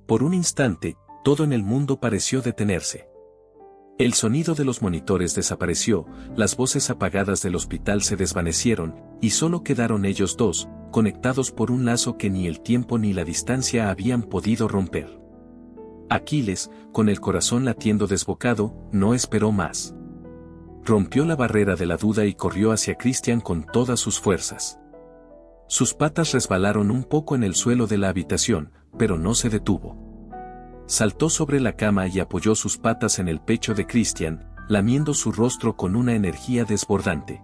Por un instante, todo en el mundo pareció detenerse. El sonido de los monitores desapareció, las voces apagadas del hospital se desvanecieron, y solo quedaron ellos dos, conectados por un lazo que ni el tiempo ni la distancia habían podido romper. Aquiles, con el corazón latiendo desbocado, no esperó más. Rompió la barrera de la duda y corrió hacia Christian con todas sus fuerzas. Sus patas resbalaron un poco en el suelo de la habitación, pero no se detuvo. Saltó sobre la cama y apoyó sus patas en el pecho de Christian, lamiendo su rostro con una energía desbordante.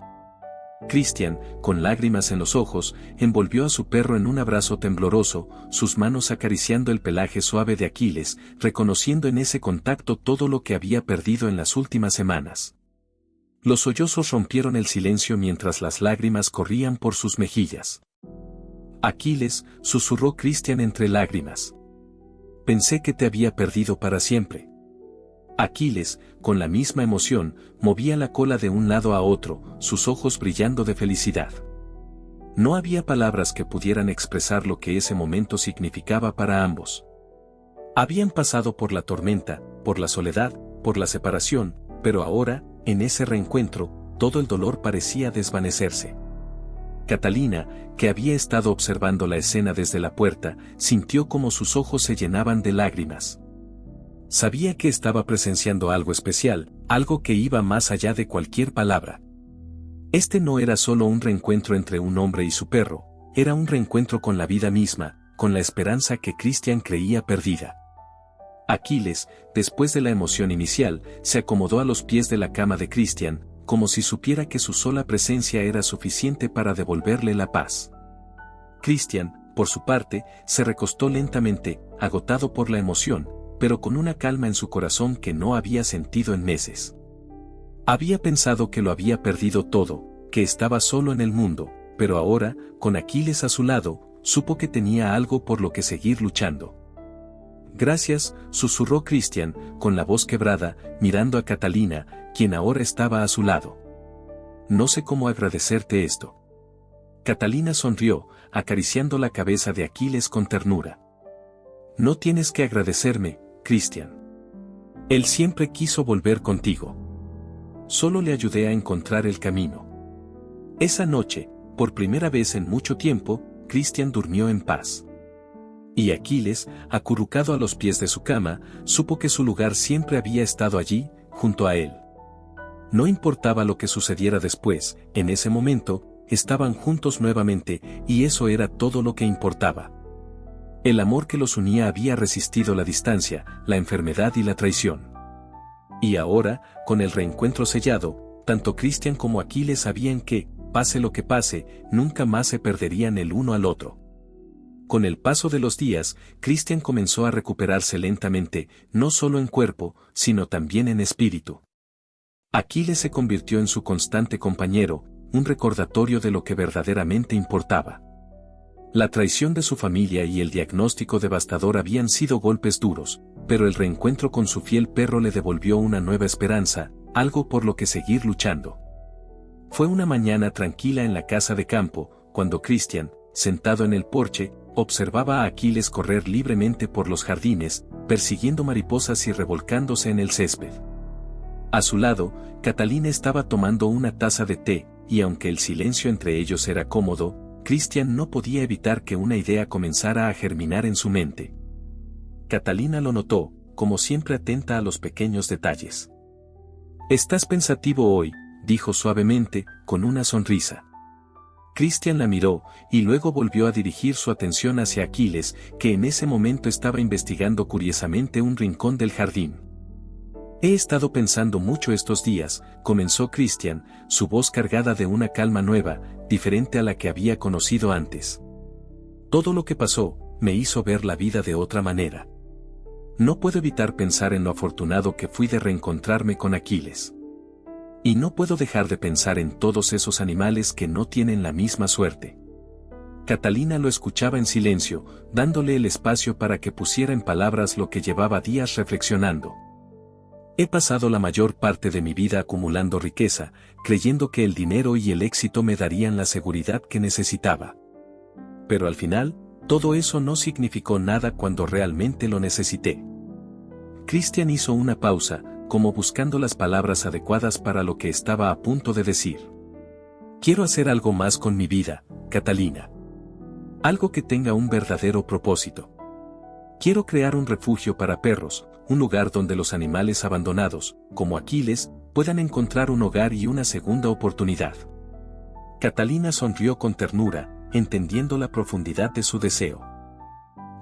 Christian, con lágrimas en los ojos, envolvió a su perro en un abrazo tembloroso, sus manos acariciando el pelaje suave de Aquiles, reconociendo en ese contacto todo lo que había perdido en las últimas semanas. Los sollozos rompieron el silencio mientras las lágrimas corrían por sus mejillas. Aquiles, susurró Christian entre lágrimas. Pensé que te había perdido para siempre. Aquiles, con la misma emoción, movía la cola de un lado a otro, sus ojos brillando de felicidad. No había palabras que pudieran expresar lo que ese momento significaba para ambos. Habían pasado por la tormenta, por la soledad, por la separación, pero ahora, en ese reencuentro, todo el dolor parecía desvanecerse. Catalina, que había estado observando la escena desde la puerta, sintió como sus ojos se llenaban de lágrimas. Sabía que estaba presenciando algo especial, algo que iba más allá de cualquier palabra. Este no era solo un reencuentro entre un hombre y su perro, era un reencuentro con la vida misma, con la esperanza que Christian creía perdida. Aquiles, después de la emoción inicial, se acomodó a los pies de la cama de Christian, como si supiera que su sola presencia era suficiente para devolverle la paz. Christian, por su parte, se recostó lentamente, agotado por la emoción, pero con una calma en su corazón que no había sentido en meses. Había pensado que lo había perdido todo, que estaba solo en el mundo, pero ahora, con Aquiles a su lado, supo que tenía algo por lo que seguir luchando. Gracias, susurró Christian, con la voz quebrada, mirando a Catalina, quien ahora estaba a su lado. No sé cómo agradecerte esto. Catalina sonrió, acariciando la cabeza de Aquiles con ternura. No tienes que agradecerme, Christian. Él siempre quiso volver contigo. Solo le ayudé a encontrar el camino. Esa noche, por primera vez en mucho tiempo, Christian durmió en paz. Y Aquiles, acurrucado a los pies de su cama, supo que su lugar siempre había estado allí, junto a él. No importaba lo que sucediera después, en ese momento, estaban juntos nuevamente, y eso era todo lo que importaba. El amor que los unía había resistido la distancia, la enfermedad y la traición. Y ahora, con el reencuentro sellado, tanto Christian como Aquiles sabían que, pase lo que pase, nunca más se perderían el uno al otro. Con el paso de los días, Christian comenzó a recuperarse lentamente, no solo en cuerpo, sino también en espíritu. Aquiles se convirtió en su constante compañero, un recordatorio de lo que verdaderamente importaba. La traición de su familia y el diagnóstico devastador habían sido golpes duros, pero el reencuentro con su fiel perro le devolvió una nueva esperanza, algo por lo que seguir luchando. Fue una mañana tranquila en la casa de campo, cuando Christian, sentado en el porche, observaba a Aquiles correr libremente por los jardines, persiguiendo mariposas y revolcándose en el césped. A su lado, Catalina estaba tomando una taza de té, y aunque el silencio entre ellos era cómodo, Christian no podía evitar que una idea comenzara a germinar en su mente. Catalina lo notó, como siempre atenta a los pequeños detalles. «Estás pensativo hoy», dijo suavemente, con una sonrisa. Christian la miró, y luego volvió a dirigir su atención hacia Aquiles, que en ese momento estaba investigando curiosamente un rincón del jardín. He estado pensando mucho estos días, comenzó Christian, su voz cargada de una calma nueva, diferente a la que había conocido antes. Todo lo que pasó, me hizo ver la vida de otra manera. No puedo evitar pensar en lo afortunado que fui de reencontrarme con Aquiles. Y no puedo dejar de pensar en todos esos animales que no tienen la misma suerte. Catalina lo escuchaba en silencio, dándole el espacio para que pusiera en palabras lo que llevaba días reflexionando. He pasado la mayor parte de mi vida acumulando riqueza, creyendo que el dinero y el éxito me darían la seguridad que necesitaba. Pero al final, todo eso no significó nada cuando realmente lo necesité. Christian hizo una pausa, como buscando las palabras adecuadas para lo que estaba a punto de decir. Quiero hacer algo más con mi vida, Catalina. Algo que tenga un verdadero propósito. Quiero crear un refugio para perros, un lugar donde los animales abandonados, como Aquiles, puedan encontrar un hogar y una segunda oportunidad. Catalina sonrió con ternura, entendiendo la profundidad de su deseo.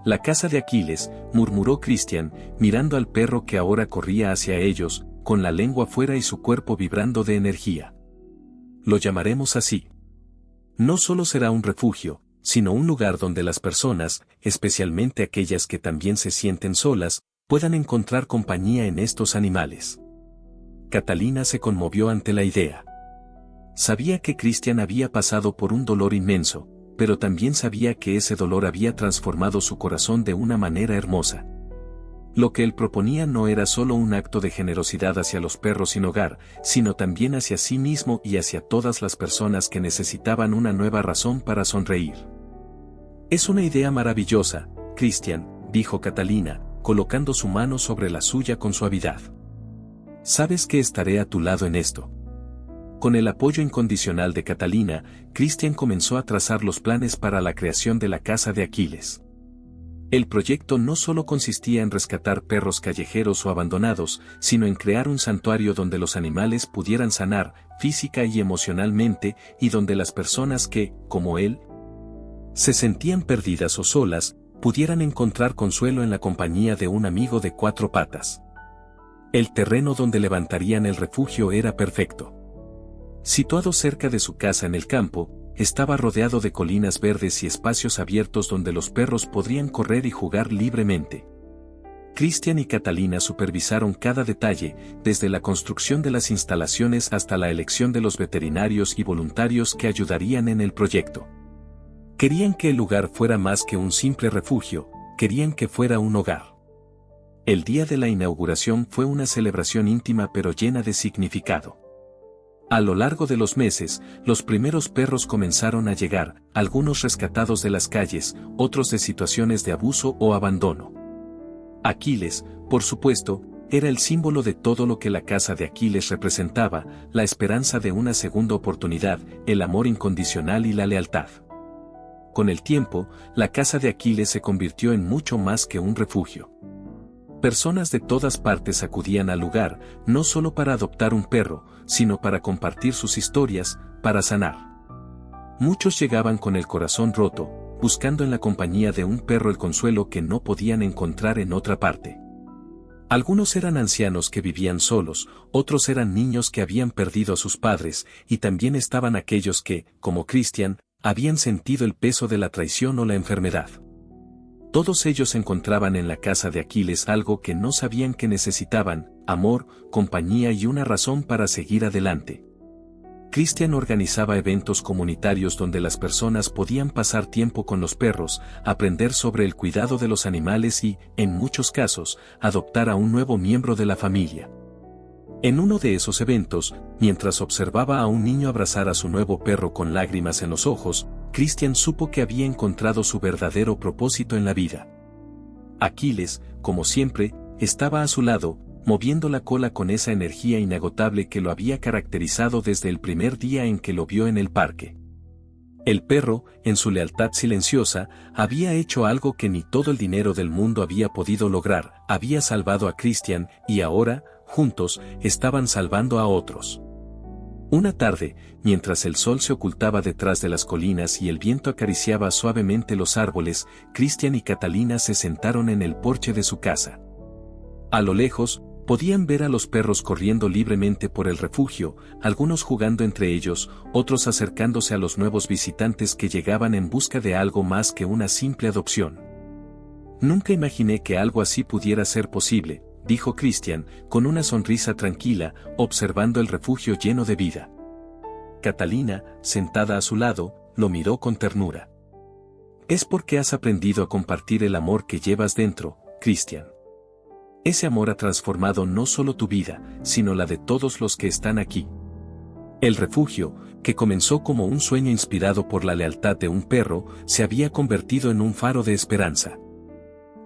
La casa de Aquiles, murmuró Christian, mirando al perro que ahora corría hacia ellos, con la lengua fuera y su cuerpo vibrando de energía. Lo llamaremos así. No solo será un refugio, sino un lugar donde las personas, especialmente aquellas que también se sienten solas, puedan encontrar compañía en estos animales. Catalina se conmovió ante la idea. Sabía que Christian había pasado por un dolor inmenso, pero también sabía que ese dolor había transformado su corazón de una manera hermosa. Lo que él proponía no era solo un acto de generosidad hacia los perros sin hogar, sino también hacia sí mismo y hacia todas las personas que necesitaban una nueva razón para sonreír. Es una idea maravillosa, Christian, dijo Catalina, colocando su mano sobre la suya con suavidad. Sabes que estaré a tu lado en esto. Con el apoyo incondicional de Catalina, Christian comenzó a trazar los planes para la creación de la casa de Aquiles. El proyecto no solo consistía en rescatar perros callejeros o abandonados, sino en crear un santuario donde los animales pudieran sanar, física y emocionalmente, y donde las personas que, como él, se sentían perdidas o solas, pudieran encontrar consuelo en la compañía de un amigo de cuatro patas. El terreno donde levantarían el refugio era perfecto. Situado cerca de su casa en el campo, estaba rodeado de colinas verdes y espacios abiertos donde los perros podrían correr y jugar libremente. Christian y Catalina supervisaron cada detalle, desde la construcción de las instalaciones hasta la elección de los veterinarios y voluntarios que ayudarían en el proyecto. Querían que el lugar fuera más que un simple refugio, querían que fuera un hogar. El día de la inauguración fue una celebración íntima pero llena de significado. A lo largo de los meses, los primeros perros comenzaron a llegar, algunos rescatados de las calles, otros de situaciones de abuso o abandono. Aquiles, por supuesto, era el símbolo de todo lo que la casa de Aquiles representaba, la esperanza de una segunda oportunidad, el amor incondicional y la lealtad. Con el tiempo, la casa de Aquiles se convirtió en mucho más que un refugio. Personas de todas partes acudían al lugar, no solo para adoptar un perro, sino para compartir sus historias, para sanar. Muchos llegaban con el corazón roto, buscando en la compañía de un perro el consuelo que no podían encontrar en otra parte. Algunos eran ancianos que vivían solos, otros eran niños que habían perdido a sus padres, y también estaban aquellos que, como Christian, habían sentido el peso de la traición o la enfermedad. Todos ellos encontraban en la casa de Aquiles algo que no sabían que necesitaban: amor, compañía y una razón para seguir adelante. Christian organizaba eventos comunitarios donde las personas podían pasar tiempo con los perros, aprender sobre el cuidado de los animales y, en muchos casos, adoptar a un nuevo miembro de la familia. En uno de esos eventos, mientras observaba a un niño abrazar a su nuevo perro con lágrimas en los ojos, Christian supo que había encontrado su verdadero propósito en la vida. Aquiles, como siempre, estaba a su lado, moviendo la cola con esa energía inagotable que lo había caracterizado desde el primer día en que lo vio en el parque. El perro, en su lealtad silenciosa, había hecho algo que ni todo el dinero del mundo había podido lograr: había salvado a Christian, y ahora, juntos, estaban salvando a otros. Una tarde, mientras el sol se ocultaba detrás de las colinas y el viento acariciaba suavemente los árboles, Christian y Catalina se sentaron en el porche de su casa. A lo lejos, Podían ver a los perros corriendo libremente por el refugio, algunos jugando entre ellos, otros acercándose a los nuevos visitantes que llegaban en busca de algo más que una simple adopción. Nunca imaginé que algo así pudiera ser posible, dijo Christian, con una sonrisa tranquila, observando el refugio lleno de vida. Catalina, sentada a su lado, lo miró con ternura. Es porque has aprendido a compartir el amor que llevas dentro, Christian. Ese amor ha transformado no solo tu vida, sino la de todos los que están aquí. El refugio, que comenzó como un sueño inspirado por la lealtad de un perro, se había convertido en un faro de esperanza.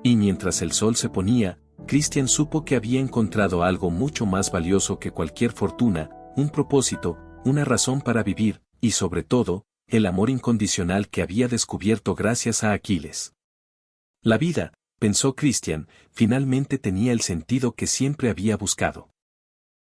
Y mientras el sol se ponía, Christian supo que había encontrado algo mucho más valioso que cualquier fortuna, un propósito, una razón para vivir, y sobre todo, el amor incondicional que había descubierto gracias a Aquiles. La vida, pensó Christian, finalmente tenía el sentido que siempre había buscado.